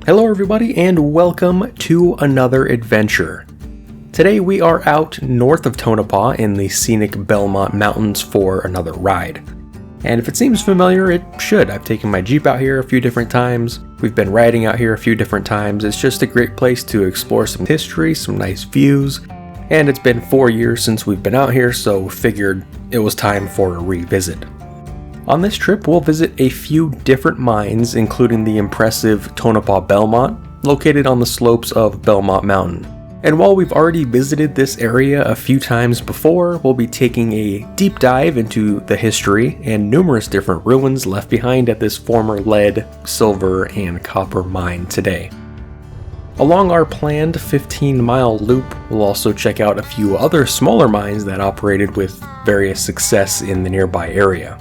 Hello everybody and welcome to another adventure. Today we are out north of Tonopah in the scenic Belmont Mountains for another ride. And if it seems familiar, it should. I've taken my Jeep out here a few different times. We've been riding out here a few different times. It's just a great place to explore some history, some nice views. And it's been 4 years since we've been out here, so figured it was time for a revisit. On this trip, we'll visit a few different mines, including the impressive Tonopah-Belmont, located on the slopes of Belmont Mountain. And while we've already visited this area a few times before, we'll be taking a deep dive into the history and numerous different ruins left behind at this former lead, silver, and copper mine today. Along our planned 15-mile loop, we'll also check out a few other smaller mines that operated with various success in the nearby area.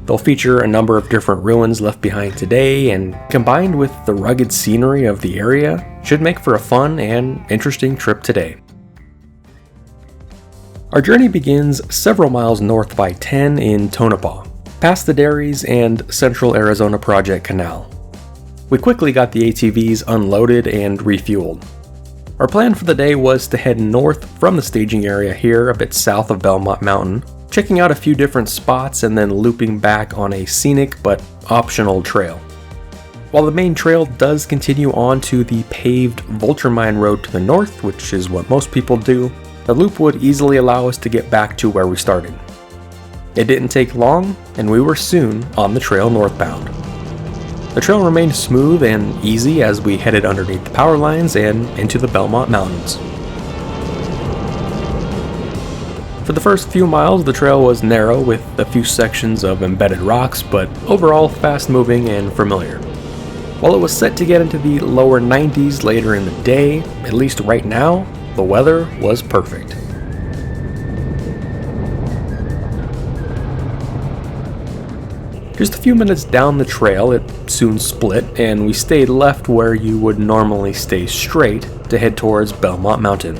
They'll feature a number of different ruins left behind today, and combined with the rugged scenery of the area, should make for a fun and interesting trip today. Our journey begins several miles north by 10 in Tonopah, past the dairies and Central Arizona Project Canal. We quickly got the ATVs unloaded and refueled. Our plan for the day was to head north from the staging area here a bit south of Belmont Mountain, checking out a few different spots and then looping back on a scenic but optional trail. While the main trail does continue on to the paved Vulture Mine Road to the north, which is what most people do, the loop would easily allow us to get back to where we started. It didn't take long, and we were soon on the trail northbound. The trail remained smooth and easy as we headed underneath the power lines and into the Belmont Mountains. For the first few miles, the trail was narrow with a few sections of embedded rocks, but overall fast-moving and familiar. While it was set to get into the lower 90s later in the day, at least right now, the weather was perfect. Just a few minutes down the trail, it soon split, and we stayed left where you would normally stay straight to head towards Belmont Mountain.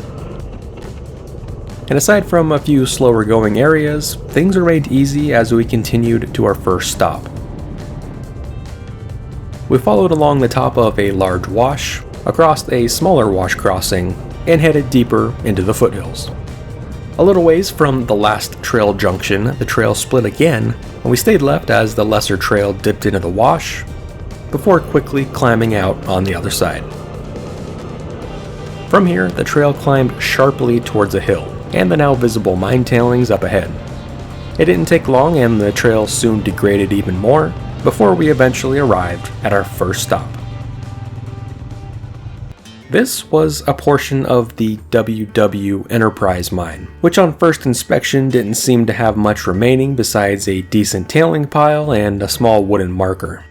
And aside from a few slower going areas, things remained easy as we continued to our first stop. We followed along the top of a large wash, across a smaller wash crossing, and headed deeper into the foothills. A little ways from the last trail junction, the trail split again, and we stayed left as the lesser trail dipped into the wash, before quickly climbing out on the other side. From here, the trail climbed sharply towards a hill, and the now visible mine tailings up ahead. It didn't take long, and the trail soon degraded even more, before we eventually arrived at our first stop. This was a portion of the Enterprize Mine, which on first inspection didn't seem to have much remaining besides a decent tailing pile and a small wooden marker.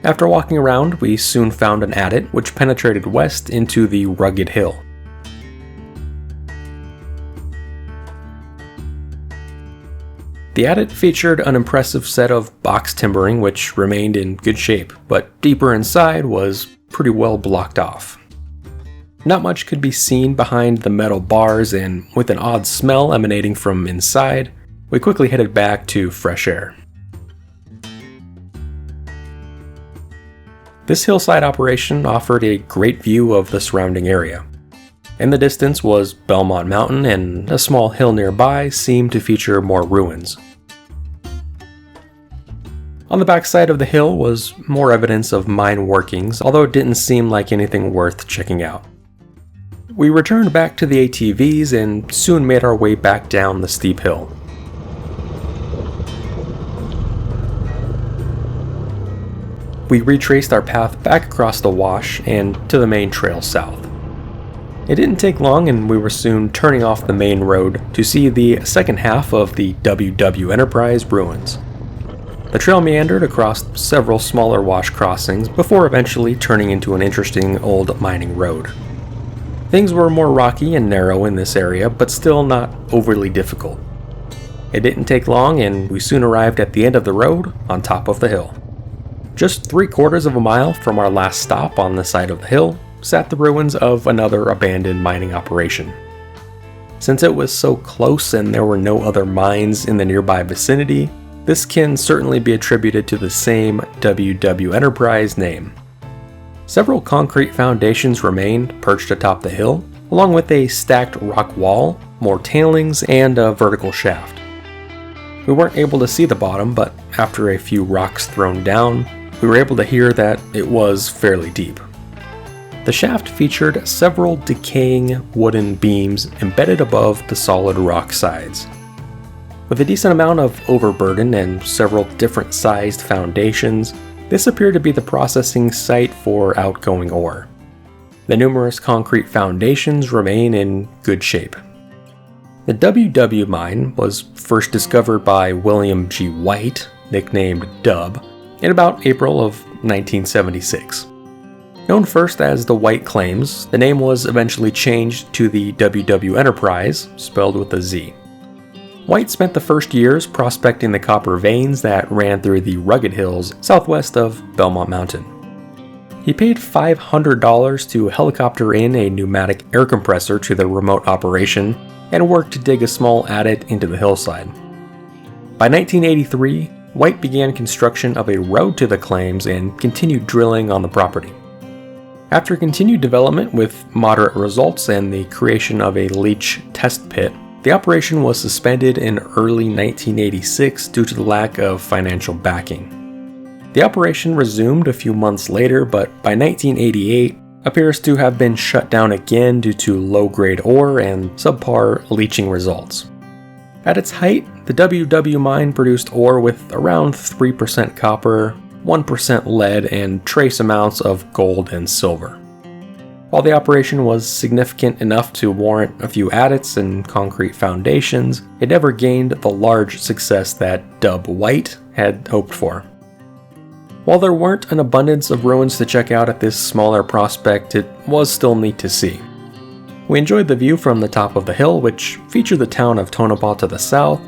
After walking around, we soon found an adit which penetrated west into the rugged hill. The adit featured an impressive set of box timbering which remained in good shape, but deeper inside was pretty well blocked off. Not much could be seen behind the metal bars, and with an odd smell emanating from inside, we quickly headed back to fresh air. This hillside operation offered a great view of the surrounding area. In the distance was Belmont Mountain, and a small hill nearby seemed to feature more ruins. On the backside of the hill was more evidence of mine workings, although it didn't seem like anything worth checking out. We returned back to the ATVs and soon made our way back down the steep hill. We retraced our path back across the wash and to the main trail south. It didn't take long, and we were soon turning off the main road to see the second half of the Enterprize ruins. The trail meandered across several smaller wash crossings before eventually turning into an interesting old mining road. Things were more rocky and narrow in this area, but still not overly difficult. It didn't take long, and we soon arrived at the end of the road on top of the hill. Just 3/4 of a mile from our last stop on the side of the hill sat the ruins of another abandoned mining operation. Since it was so close and there were no other mines in the nearby vicinity, this can certainly be attributed to the same Enterprize name. Several concrete foundations remained perched atop the hill, along with a stacked rock wall, more tailings, and a vertical shaft. We weren't able to see the bottom, but after a few rocks thrown down, we were able to hear that it was fairly deep. The shaft featured several decaying wooden beams embedded above the solid rock sides. With a decent amount of overburden and several different sized foundations, this appeared to be the processing site for outgoing ore. The numerous concrete foundations remain in good shape. The WW mine was first discovered by William G. White, nicknamed Dub, in about April of 1976. Known first as the White Claims, the name was eventually changed to the WW Enterprise, spelled with a Z. White spent the first years prospecting the copper veins that ran through the rugged hills southwest of Belmont Mountain. He paid $500 to helicopter in a pneumatic air compressor to the remote operation and worked to dig a small adit into the hillside. By 1983, White began construction of a road to the claims and continued drilling on the property. After continued development with moderate results and the creation of a leach test pit, the operation was suspended in early 1986 due to the lack of financial backing. The operation resumed a few months later, but by 1988, appears to have been shut down again due to low-grade ore and subpar leaching results. At its height, the WW mine produced ore with around 3% copper, 1% lead, and trace amounts of gold and silver. While the operation was significant enough to warrant a few adits and concrete foundations, it never gained the large success that Dub White had hoped for. While there weren't an abundance of ruins to check out at this smaller prospect, it was still neat to see. We enjoyed the view from the top of the hill, which featured the town of Tonopah to the south,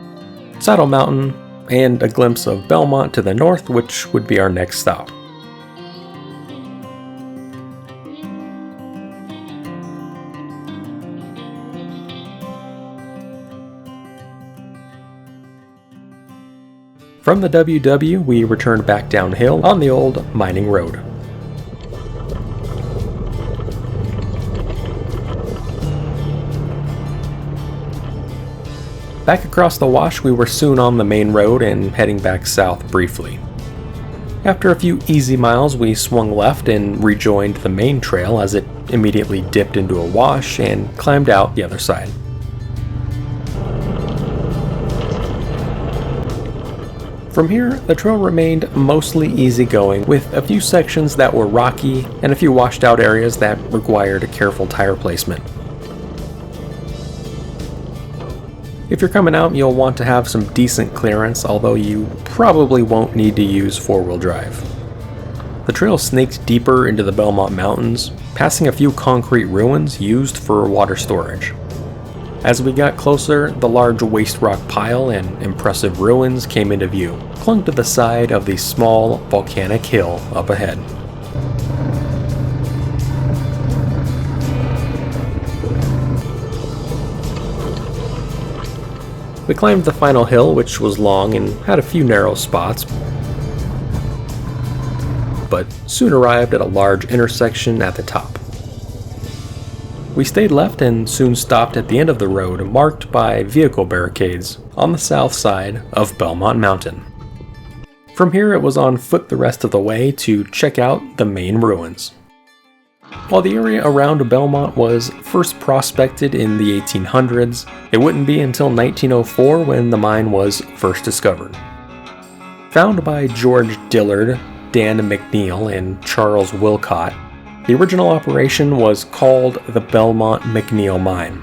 Saddle Mountain, and a glimpse of Belmont to the north, which would be our next stop. From the WW, we returned back downhill on the old mining road. Back across the wash, we were soon on the main road and heading back south briefly. After a few easy miles, we swung left and rejoined the main trail as it immediately dipped into a wash and climbed out the other side. From here, the trail remained mostly easygoing, with a few sections that were rocky and a few washed out areas that required careful tire placement. If you're coming out, you'll want to have some decent clearance, although you probably won't need to use four-wheel drive. The trail snaked deeper into the Belmont Mountains, passing a few concrete ruins used for water storage. As we got closer, the large waste rock pile and impressive ruins came into view, clung to the side of the small volcanic hill up ahead. We climbed the final hill, which was long and had a few narrow spots, but soon arrived at a large intersection at the top. We stayed left and soon stopped at the end of the road, marked by vehicle barricades on the south side of Belmont Mountain. From here, it was on foot the rest of the way to check out the main ruins. While the area around Belmont was first prospected in the 1800s, it wouldn't be until 1904 when the mine was first discovered. Found by George Dillard, Dan McNeil, and Charles Wilcott, the original operation was called the Belmont-McNeil Mine.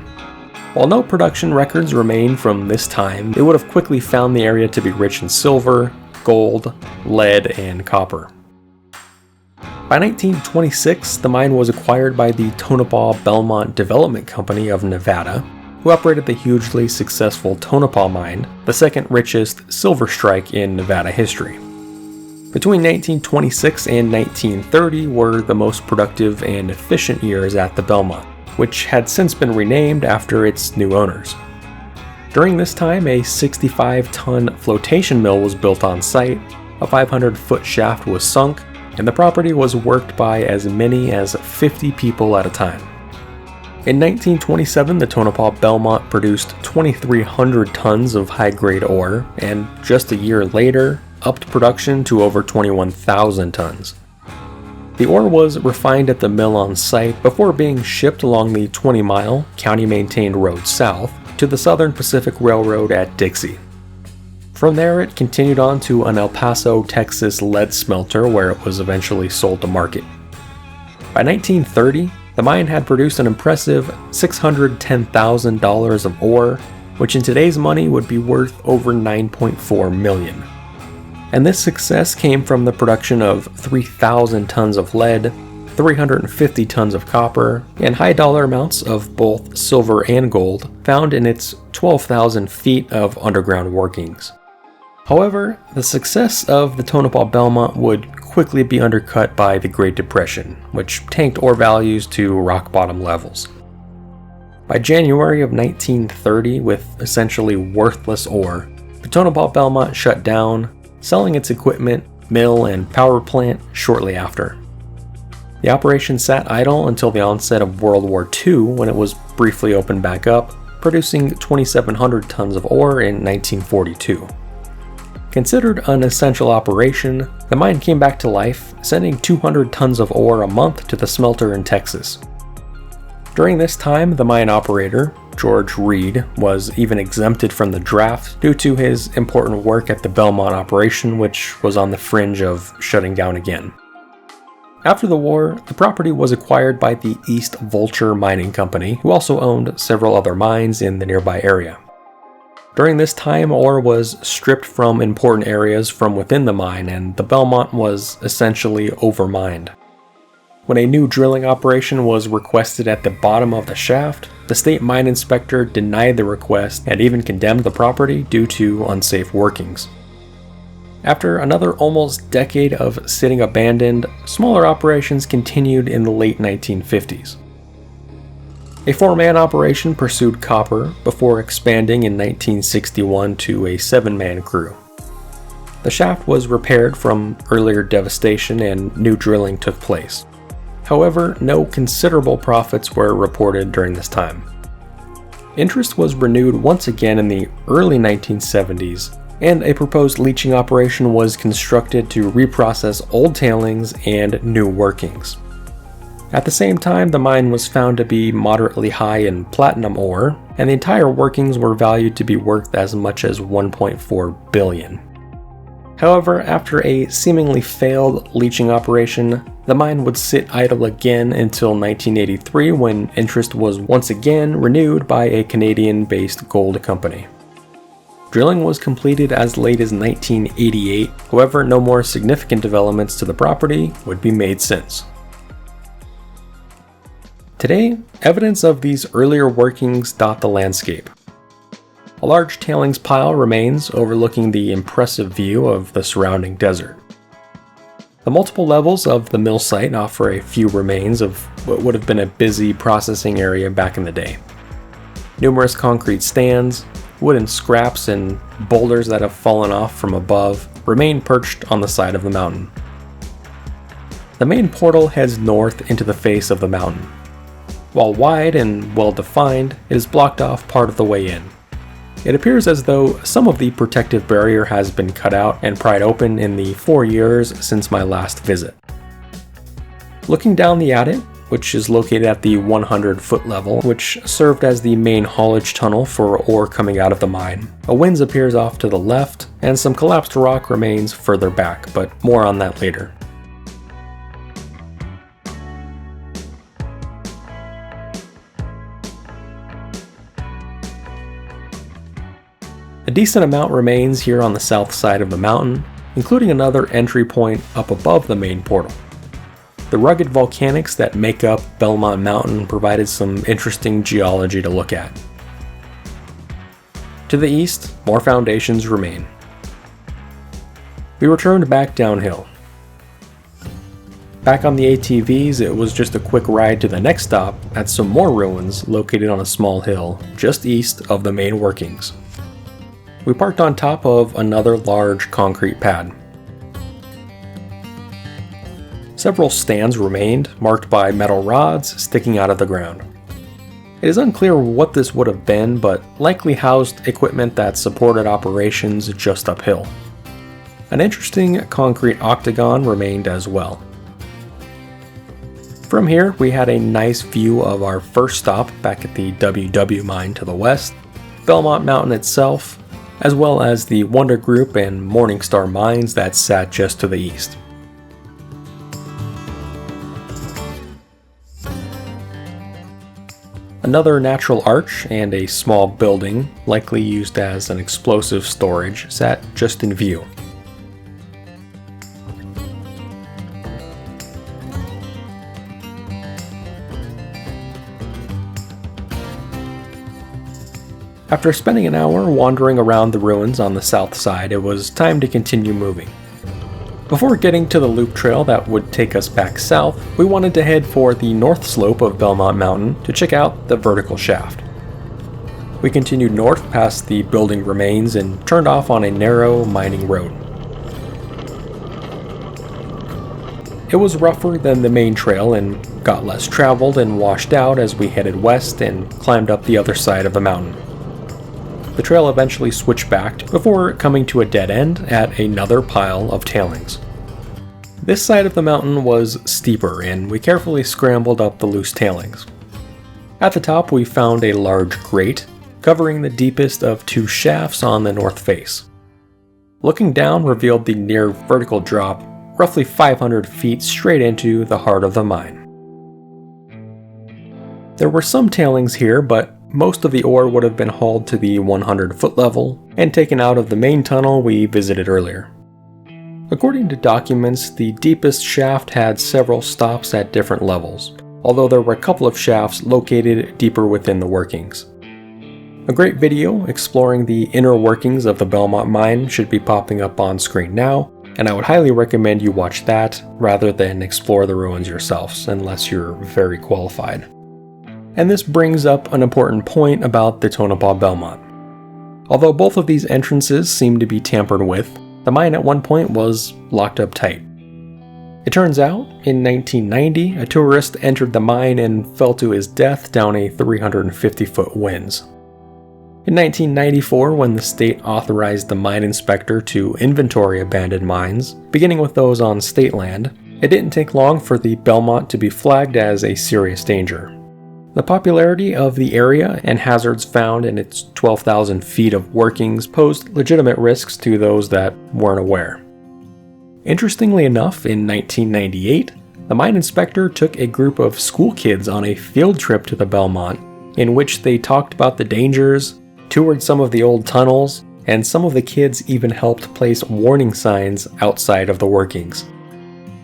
While no production records remain from this time, it would have quickly found the area to be rich in silver, gold, lead, and copper. By 1926, the mine was acquired by the Tonopah-Belmont Development Company of Nevada, who operated the hugely successful Tonopah Mine, the second richest silver strike in Nevada history. Between 1926 and 1930 were the most productive and efficient years at the Belmont, which had since been renamed after its new owners. During this time, a 65-ton flotation mill was built on site, a 500-foot shaft was sunk, and the property was worked by as many as 50 people at a time. In 1927, the Tonopah-Belmont produced 2,300 tons of high-grade ore, and just a year later, upped production to over 21,000 tons. The ore was refined at the mill on site before being shipped along the 20-mile, county-maintained road south to the Southern Pacific Railroad at Dixie. From there, it continued on to an El Paso, Texas lead smelter where it was eventually sold to market. By 1930, the mine had produced an impressive $610,000 of ore, which in today's money would be worth over $9.4 million. And this success came from the production of 3,000 tons of lead, 350 tons of copper, and high dollar amounts of both silver and gold found in its 12,000 feet of underground workings. However, the success of the Tonopah-Belmont would quickly be undercut by the Great Depression, which tanked ore values to rock bottom levels. By January of 1930, with essentially worthless ore, the Tonopah-Belmont shut down, selling its equipment, mill, and power plant shortly after. The operation sat idle until the onset of World War II, when it was briefly opened back up, producing 2,700 tons of ore in 1942. Considered an essential operation, the mine came back to life, sending 200 tons of ore a month to the smelter in Texas. During this time, the mine operator, George Reed, was even exempted from the draft due to his important work at the Belmont operation, which was on the fringe of shutting down again. After the war, the property was acquired by the East Vulture Mining Company, who also owned several other mines in the nearby area. During this time, ore was stripped from important areas from within the mine, and the Belmont was essentially overmined. When a new drilling operation was requested at the bottom of the shaft, the state mine inspector denied the request and even condemned the property due to unsafe workings. After another almost decade of sitting abandoned, smaller operations continued in the late 1950s. A 4-man operation pursued copper before expanding in 1961 to a 7-man crew. The shaft was repaired from earlier devastation and new drilling took place. However, no considerable profits were reported during this time. Interest was renewed once again in the early 1970s, and a proposed leaching operation was constructed to reprocess old tailings and new workings. At the same time, the mine was found to be moderately high in platinum ore, and the entire workings were valued to be worth as much as $1.4 billion. However, after a seemingly failed leaching operation, the mine would sit idle again until 1983, when interest was once again renewed by a Canadian-based gold company. Drilling was completed as late as 1988, however, no more significant developments to the property would be made since. Today, evidence of these earlier workings dot the landscape. A large tailings pile remains overlooking the impressive view of the surrounding desert. The multiple levels of the mill site offer a few remains of what would have been a busy processing area back in the day. Numerous concrete stands, wooden scraps, and boulders that have fallen off from above remain perched on the side of the mountain. The main portal heads north into the face of the mountain. While wide and well defined, it is blocked off part of the way in. It appears as though some of the protective barrier has been cut out and pried open in the 4 years since my last visit. Looking down the adit, which is located at the 100-foot level, which served as the main haulage tunnel for ore coming out of the mine, a winze appears off to the left, and some collapsed rock remains further back, but more on that later. A decent amount remains here on the south side of the mountain, including another entry point up above the main portal. The rugged volcanics that make up Belmont Mountain provided some interesting geology to look at. To the east, more foundations remain. We returned back downhill. Back on the ATVs, it was just a quick ride to the next stop at some more ruins located on a small hill just east of the main workings. We parked on top of another large concrete pad. Several stands remained, marked by metal rods sticking out of the ground. It is unclear what this would have been, but likely housed equipment that supported operations just uphill. An interesting concrete octagon remained as well. From here, we had a nice view of our first stop back at the WW mine to the west, Belmont Mountain itself, as well as the Wonder Group and Morningstar mines that sat just to the east. Another natural arch and a small building, likely used as an explosive storage, sat just in view. After spending an hour wandering around the ruins on the south side, it was time to continue moving. Before getting to the loop trail that would take us back south, we wanted to head for the north slope of Belmont Mountain to check out the vertical shaft. We continued north past the building remains and turned off on a narrow mining road. It was rougher than the main trail and got less traveled and washed out as we headed west and climbed up the other side of the mountain. The trail eventually switched back before coming to a dead end at another pile of tailings. This side of the mountain was steeper, and we carefully scrambled up the loose tailings. At the top, we found a large grate, covering the deepest of two shafts on the north face. Looking down revealed the near vertical drop, roughly 500 feet straight into the heart of the mine. There were some tailings here, but most of the ore would have been hauled to the 100-foot level and taken out of the main tunnel we visited earlier. According to documents, the deepest shaft had several stops at different levels, although there were a couple of shafts located deeper within the workings. A great video exploring the inner workings of the Belmont Mine should be popping up on screen now, and I would highly recommend you watch that rather than explore the ruins yourselves, unless you're very qualified. And this brings up an important point about the Tonopah-Belmont. Although both of these entrances seem to be tampered with, the mine at one point was locked up tight. It turns out, in 1990, a tourist entered the mine and fell to his death down a 350-foot winze. In 1994, when the state authorized the mine inspector to inventory abandoned mines, beginning with those on state land, it didn't take long for the Belmont to be flagged as a serious danger. The popularity of the area and hazards found in its 12,000 feet of workings posed legitimate risks to those that weren't aware. Interestingly enough, in 1998, the mine inspector took a group of school kids on a field trip to the Belmont, in which they talked about the dangers, toured some of the old tunnels, and some of the kids even helped place warning signs outside of the workings.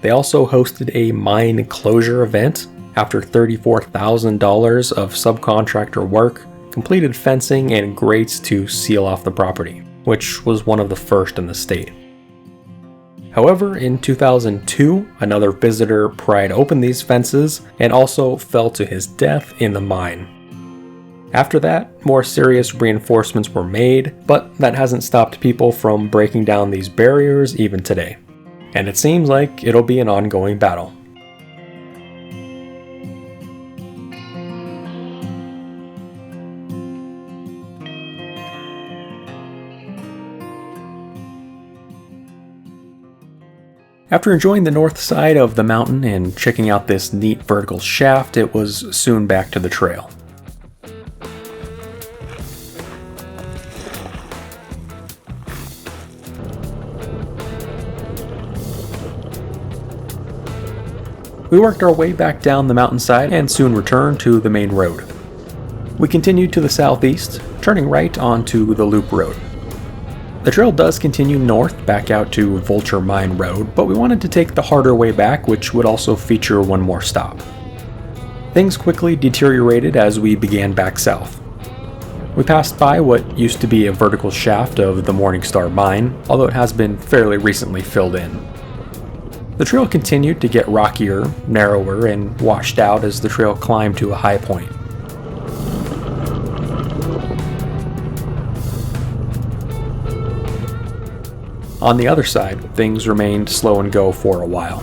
They also hosted a mine closure event. After $34,000 of subcontractor work, completed fencing and grates to seal off the property, which was one of the first in the state. However, in 2002, another visitor pried open these fences and also fell to his death in the mine. After that, more serious reinforcements were made, but that hasn't stopped people from breaking down these barriers even today. And it seems like it'll be an ongoing battle. After enjoying the north side of the mountain and checking out this neat vertical shaft, it was soon back to the trail. We worked our way back down the mountainside and soon returned to the main road. We continued to the southeast, turning right onto the loop road. The trail does continue north back out to Vulture Mine Road, but we wanted to take the harder way back, which would also feature one more stop. Things quickly deteriorated as we began back south. We passed by what used to be a vertical shaft of the Morningstar Mine, although it has been fairly recently filled in. The trail continued to get rockier, narrower, and washed out as the trail climbed to a high point. On the other side, things remained slow and go for a while.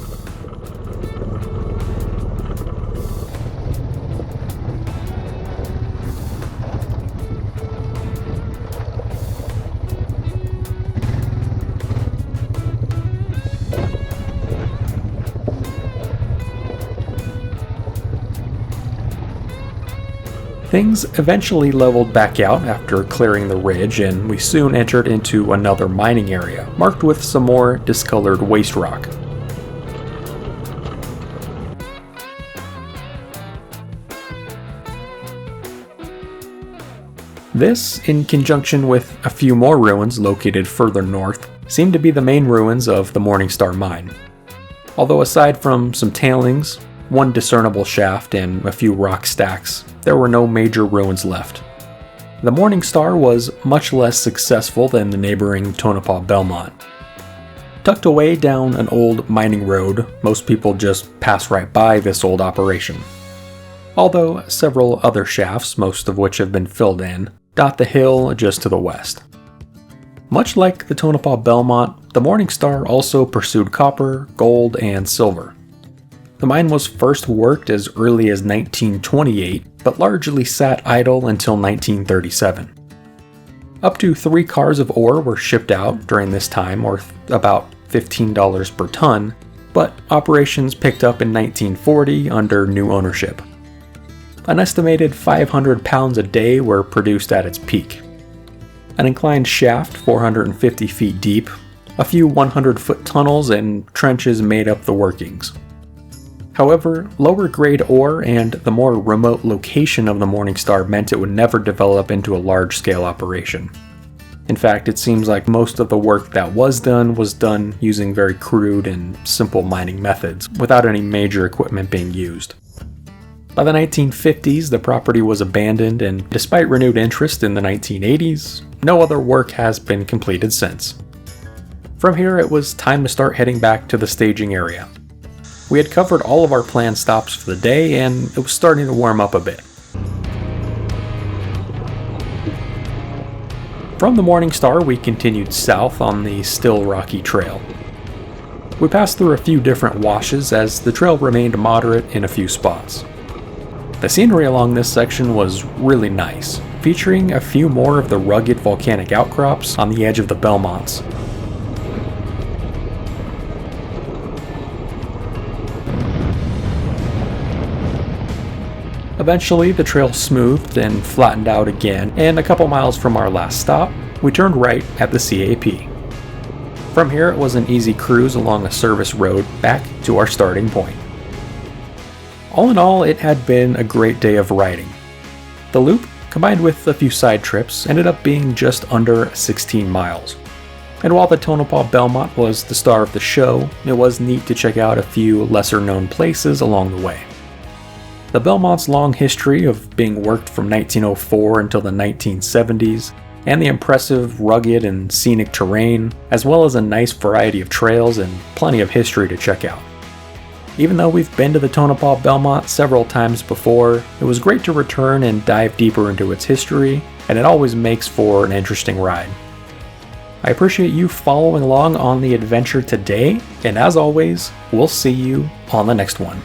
Things eventually leveled back out after clearing the ridge, and we soon entered into another mining area, marked with some more discolored waste rock. This, in conjunction with a few more ruins located further north, seemed to be the main ruins of the Morningstar Mine. Although aside from some tailings, one discernible shaft, and a few rock stacks, there were no major ruins left. The Morningstar was much less successful than the neighboring Tonopah-Belmont. Tucked away down an old mining road, most people just pass right by this old operation. Although several other shafts, most of which have been filled in, dot the hill just to the west. Much like the Tonopah-Belmont, the Morningstar also pursued copper, gold, and silver. The mine was first worked as early as 1928, but largely sat idle until 1937. Up to 3 cars of ore were shipped out during this time, worth about $15 per ton, but operations picked up in 1940 under new ownership. An estimated 500 pounds a day were produced at its peak. An inclined shaft 450 feet deep, a few 100-foot tunnels and trenches made up the workings. However, lower grade ore and the more remote location of the Morningstar meant it would never develop into a large-scale operation. In fact, it seems like most of the work that was done using very crude and simple mining methods, without any major equipment being used. By the 1950s, the property was abandoned, and despite renewed interest in the 1980s, no other work has been completed since. From here, it was time to start heading back to the staging area. We had covered all of our planned stops for the day, and it was starting to warm up a bit. From the Morningstar, we continued south on the still rocky trail. We passed through a few different washes as the trail remained moderate in a few spots. The scenery along this section was really nice, featuring a few more of the rugged volcanic outcrops on the edge of the Belmonts. Eventually, the trail smoothed and flattened out again, and a couple miles from our last stop, we turned right at the CAP. From here, it was an easy cruise along a service road back to our starting point. All in all, it had been a great day of riding. The loop, combined with a few side trips, ended up being just under 16 miles. And while the Tonopah-Belmont was the star of the show, it was neat to check out a few lesser-known places along the way. The Belmont's long history of being worked from 1904 until the 1970s, and the impressive, rugged, and scenic terrain, as well as a nice variety of trails and plenty of history to check out. Even though we've been to the Tonopah-Belmont several times before, it was great to return and dive deeper into its history, and it always makes for an interesting ride. I appreciate you following along on the adventure today, and as always, we'll see you on the next one.